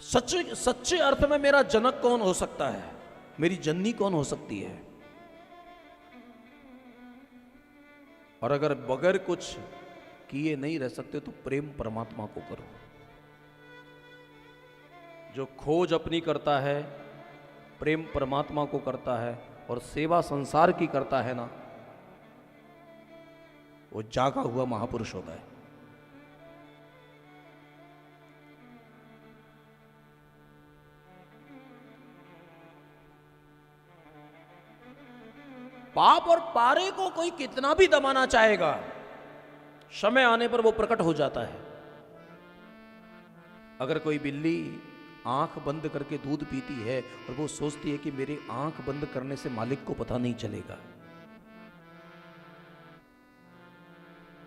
सच्चे सच्चे अर्थ में मेरा जनक कौन हो सकता है, मेरी जननी कौन हो सकती है। और अगर बगैर कुछ किए नहीं रह सकते तो प्रेम परमात्मा को करो। जो खोज अपनी करता है, प्रेम परमात्मा को करता है और सेवा संसार की करता है ना, वो जागा हुआ महापुरुष होता है। पाप और पारे को कोई कितना भी दबाना चाहेगा, समय आने पर वो प्रकट हो जाता है। अगर कोई बिल्ली आंख बंद करके दूध पीती है और वो सोचती है कि मेरे आंख बंद करने से मालिक को पता नहीं चलेगा,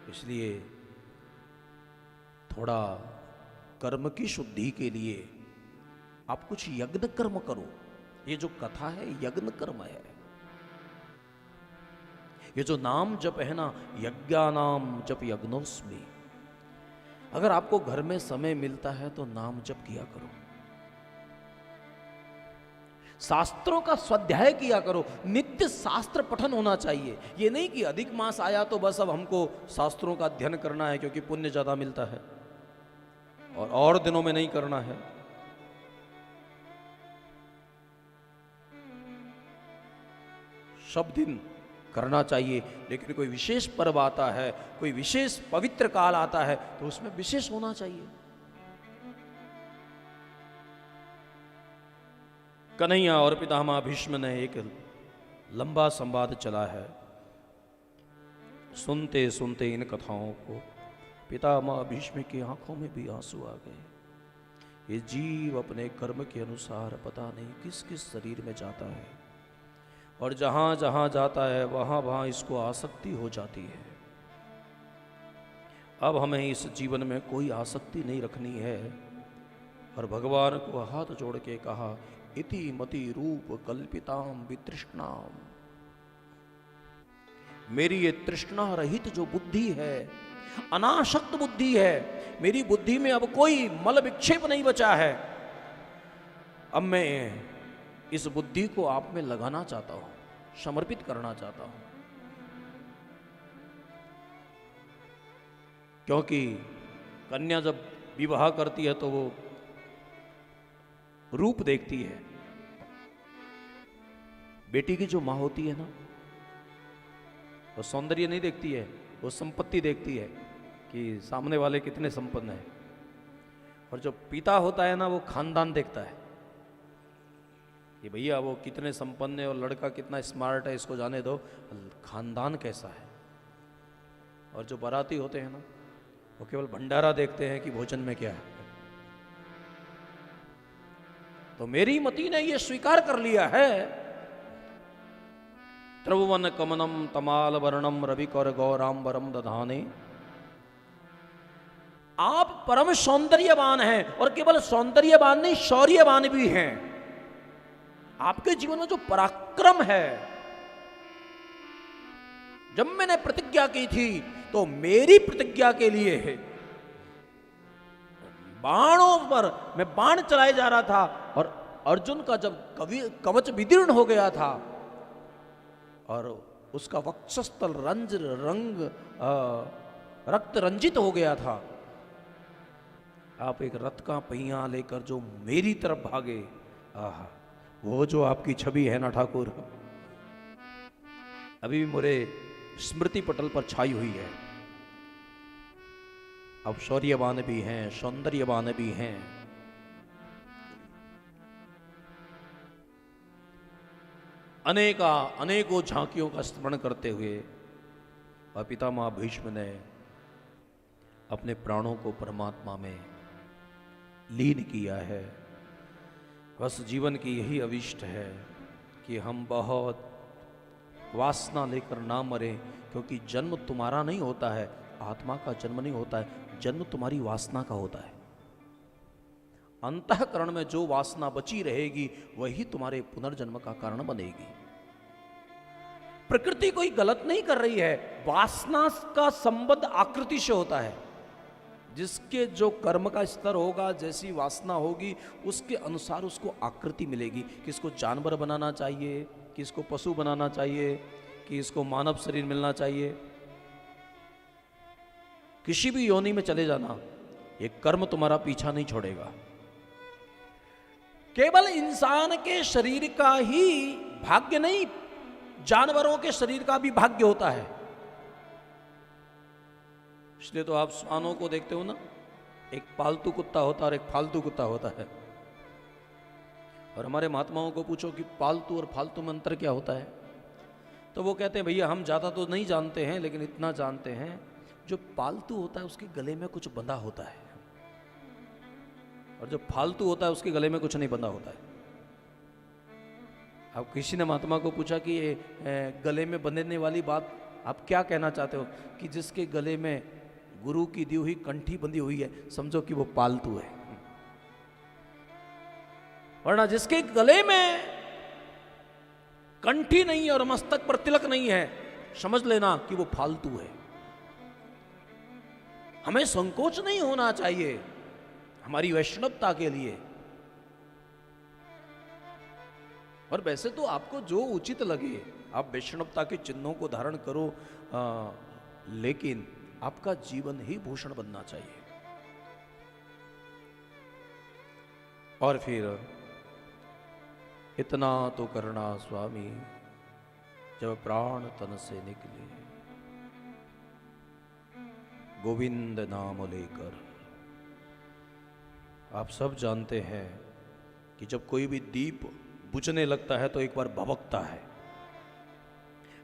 इसलिए थोड़ा कर्म की शुद्धि के लिए आप कुछ यज्ञ कर्म करो। ये जो कथा है यज्ञ कर्म है। ये जो नाम जप है ना, यज्ञानाम जप यज्ञोस्मि। अगर आपको घर में समय मिलता है तो नाम जप किया करो, शास्त्रों का स्वाध्याय किया करो, नित्य शास्त्र पठन होना चाहिए। ये नहीं कि अधिक मास आया तो बस अब हमको शास्त्रों का अध्ययन करना है क्योंकि पुण्य ज्यादा मिलता है और दिनों में नहीं करना है। सब दिन करना चाहिए, लेकिन कोई विशेष पर्व आता है, कोई विशेष पवित्र काल आता है तो उसमें विशेष होना चाहिए। कन्हैया और पितामह भीष्म ने एक लंबा संवाद चला है। सुनते सुनते इन कथाओं को पितामह भीष्म की आंखों में भी आंसू आ गए। ये जीव अपने कर्म के अनुसार पता नहीं किस किस शरीर में जाता है और जहां जहां जाता है वहां वहां इसको आसक्ति हो जाती है। अब हमें इस जीवन में कोई आसक्ति नहीं रखनी है। और भगवान को हाथ जोड़ के कहा, इति मति रूप कल्पिताम वितृष्णाम। मेरी ये तृष्णा रहित जो बुद्धि है, अनासक्त बुद्धि है, मेरी बुद्धि में अब कोई मल विक्षेप नहीं बचा है। अब मैं इस बुद्धि को आप में लगाना चाहता हूं, समर्पित करना चाहता हूं। क्योंकि कन्या जब विवाह करती है तो वो रूप देखती है। बेटी की जो मां होती है ना, वो सौंदर्य नहीं देखती है, वो संपत्ति देखती है कि सामने वाले कितने संपन्न हैं। और जो पिता होता है ना, वो खानदान देखता है कि भैया वो कितने संपन्न है और लड़का कितना स्मार्ट है, इसको जाने दो, खानदान कैसा है। और जो बाराती होते हैं ना, वो केवल भंडारा देखते हैं कि भोजन में क्या है। तो मेरी मति ने यह स्वीकार कर लिया है, त्रिभुवन कमनम तमाल वर्णम रविकर गौराम्बरम दधाने। आप परम सौंदर्यवान हैं और केवल सौंदर्यवान नहीं, शौर्यवान भी हैं। आपके जीवन में जो पराक्रम है, जब मैंने प्रतिज्ञा की थी तो मेरी प्रतिज्ञा के लिए है। बाणों पर मैं बाण चलाए जा रहा था और अर्जुन का जब कवच विदीर्ण हो गया था और उसका वक्षस्थल रक्त रंजित हो गया था, आप एक रथ का पहिया लेकर जो मेरी तरफ भागे, आहा, वो जो आपकी छवि है ना ठाकुर, अभी भी मेरे स्मृति पटल पर छाई हुई है। अब शौर्यवान भी हैं, सौंदर्यवान भी हैं। अनेकों झांकियों का स्मरण करते हुए और पितामह भीष्म ने अपने प्राणों को परमात्मा में लीन किया है। बस जीवन की यही अभिष्ट है कि हम बहुत वासना लेकर ना मरे, क्योंकि जन्म तुम्हारा नहीं होता है, आत्मा का जन्म नहीं होता है, जन्म तुम्हारी वासना का होता है। अंतःकरण में जो वासना बची रहेगी वही तुम्हारे पुनर्जन्म का कारण बनेगी। प्रकृति कोई गलत नहीं कर रही है, वासना का संबंध आकृति से होता है। जिसके जो कर्म का स्तर होगा, जैसी वासना होगी, उसके अनुसार उसको आकृति मिलेगी। किसको जानवर बनाना चाहिए, किसको पशु बनाना चाहिए, कि इसको मानव शरीर मिलना चाहिए। किसी भी योनि में चले जाना, ये कर्म तुम्हारा पीछा नहीं छोड़ेगा। केवल इंसान के शरीर का ही भाग्य नहीं, जानवरों के शरीर का भी भाग्य होता है। इसलिए तो आप श्वानों को देखते हो ना, एक पालतू कुत्ता होता है और एक फालतू कुत्ता होता है। और हमारे महात्माओं को पूछो कि पालतू और फालतू में अंतर क्या होता है, तो वो कहते हैं भैया हम ज़्यादा तो नहीं जानते हैं, लेकिन इतना जानते हैं, जो पालतू होता है उसके गले में कुछ बंधा होता है, और जो फालतू होता है उसके गले में कुछ नहीं बंधा होता है। अब किसी ने महात्मा को पूछा कि ये गले में बंधने वाली बात आप क्या कहना चाहते हो, कि जिसके गले में गुरु की दी हुई कंठी बंधी हुई है, समझो कि वो पालतू है। वरना जिसके गले में कंठी नहीं है और मस्तक पर तिलक नहीं है, समझ लेना कि वो फालतू है। हमें संकोच नहीं होना चाहिए हमारी वैष्णवता के लिए। और वैसे तो आपको जो उचित लगे आप वैष्णवता के चिन्हों को धारण करो, लेकिन आपका जीवन ही भूषण बनना चाहिए। और फिर इतना तो करना स्वामी, जब प्राण तन से निकले गोविंद नाम लेकर। आप सब जानते हैं कि जब कोई भी दीप बुझने लगता है तो एक बार भभकता है।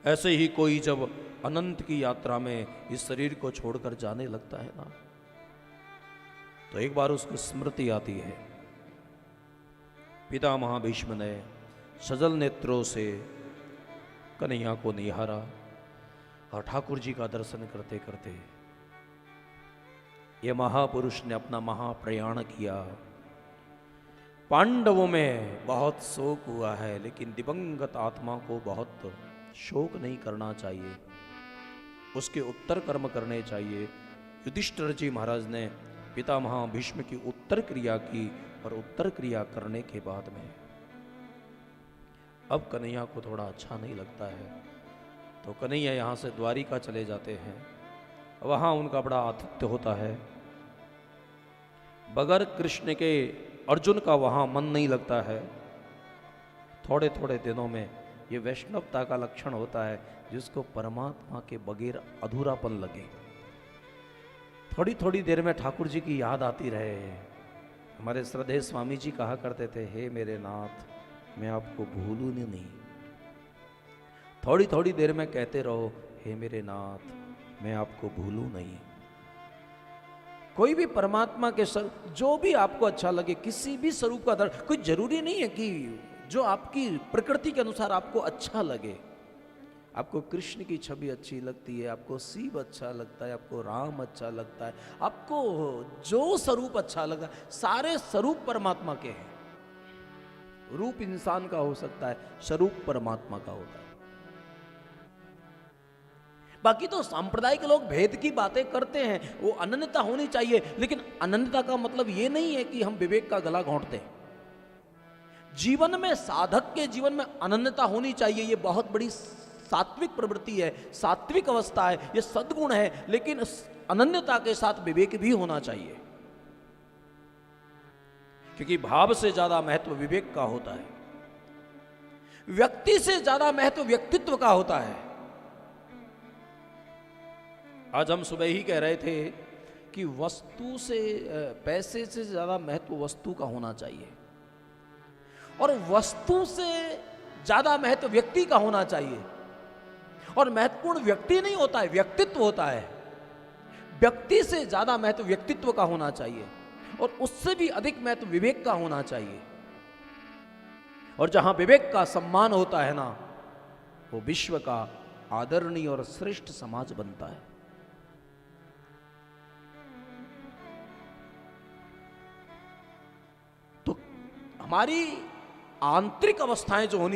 ऐसे ही कोई जब अनंत की यात्रा में इस शरीर को छोड़कर जाने लगता है ना, तो एक बार उसको स्मृति आती है। पितामह भीष्म ने सजल नेत्रों से कन्हैया को निहारा और ठाकुर जी का दर्शन करते करते ये महापुरुष ने अपना महाप्रयाण किया। पांडवों में बहुत शोक हुआ है, लेकिन दिवंगत आत्मा को बहुत शोक नहीं करना चाहिए, उसके उत्तर कर्म करने चाहिए। युधिष्ठिर जी महाराज ने पितामह भीष्म की उत्तर क्रिया की, और उत्तर क्रिया करने के बाद में अब कन्हैया को थोड़ा अच्छा नहीं लगता है, तो कन्हैया यहाँ से द्वारिका चले जाते हैं। वहाँ उनका बड़ा आतिथ्य होता है। बगैर कृष्ण के अर्जुन का वहाँ मन नहीं लगता है। थोड़े थोड़े दिनों में ये वैष्णवता का लक्षण होता है, जिसको परमात्मा के बगैर अधूरापन लगे। थोड़ी थोड़ी देर में ठाकुर जी की याद आती रहे। हमारे श्रद्धेय स्वामी जी कहा करते थे, हे मेरे नाथ, मैं आपको भूलूं नहीं। थोड़ी थोड़ी देर में कहते रहो, हे मेरे नाथ, मैं आपको भूलूं नहीं। कोई भी परमात्मा के जो भी आपको अच्छा लगे, किसी भी स्वरूप का दर्शन, कोई जरूरी नहीं है कि जो आपकी प्रकृति के अनुसार आपको अच्छा लगे। आपको कृष्ण की छवि अच्छी लगती है, आपको शिव अच्छा लगता है, आपको राम अच्छा लगता है, आपको जो स्वरूप अच्छा लगता है, सारे स्वरूप परमात्मा के हैं। रूप इंसान का हो सकता है, स्वरूप परमात्मा का होता है। बाकी तो सांप्रदायिक लोग भेद की बातें करते हैं, वो अनन्यता होनी चाहिए, लेकिन अनन्यता का मतलब ये नहीं है कि हम विवेक का गला घोंटते हैं। जीवन में, साधक के जीवन में अनन्यता होनी चाहिए। ये बहुत बड़ी सात्विक प्रवृत्ति है, सात्विक अवस्था है, ये सद्गुण है, लेकिन अनन्यता के साथ विवेक भी होना चाहिए, क्योंकि भाव से ज्यादा महत्व विवेक का होता है, व्यक्ति से ज्यादा महत्व व्यक्तित्व का होता है। आज हम सुबह ही कह रहे थे कि वस्तु से, पैसे से ज्यादा महत्व वस्तु का होना चाहिए, और वस्तु से ज्यादा महत्व व्यक्ति का होना चाहिए। और महत्वपूर्ण व्यक्ति नहीं होता है, व्यक्तित्व होता है। व्यक्ति से ज्यादा महत्व व्यक्तित्व का होना चाहिए, और उससे भी अधिक महत्व विवेक का होना चाहिए। और जहां विवेक का सम्मान होता है ना, वो विश्व का आदरणीय और श्रेष्ठ समाज बनता है। तो हमारी आंतरिक अवस्थाएं जो होनी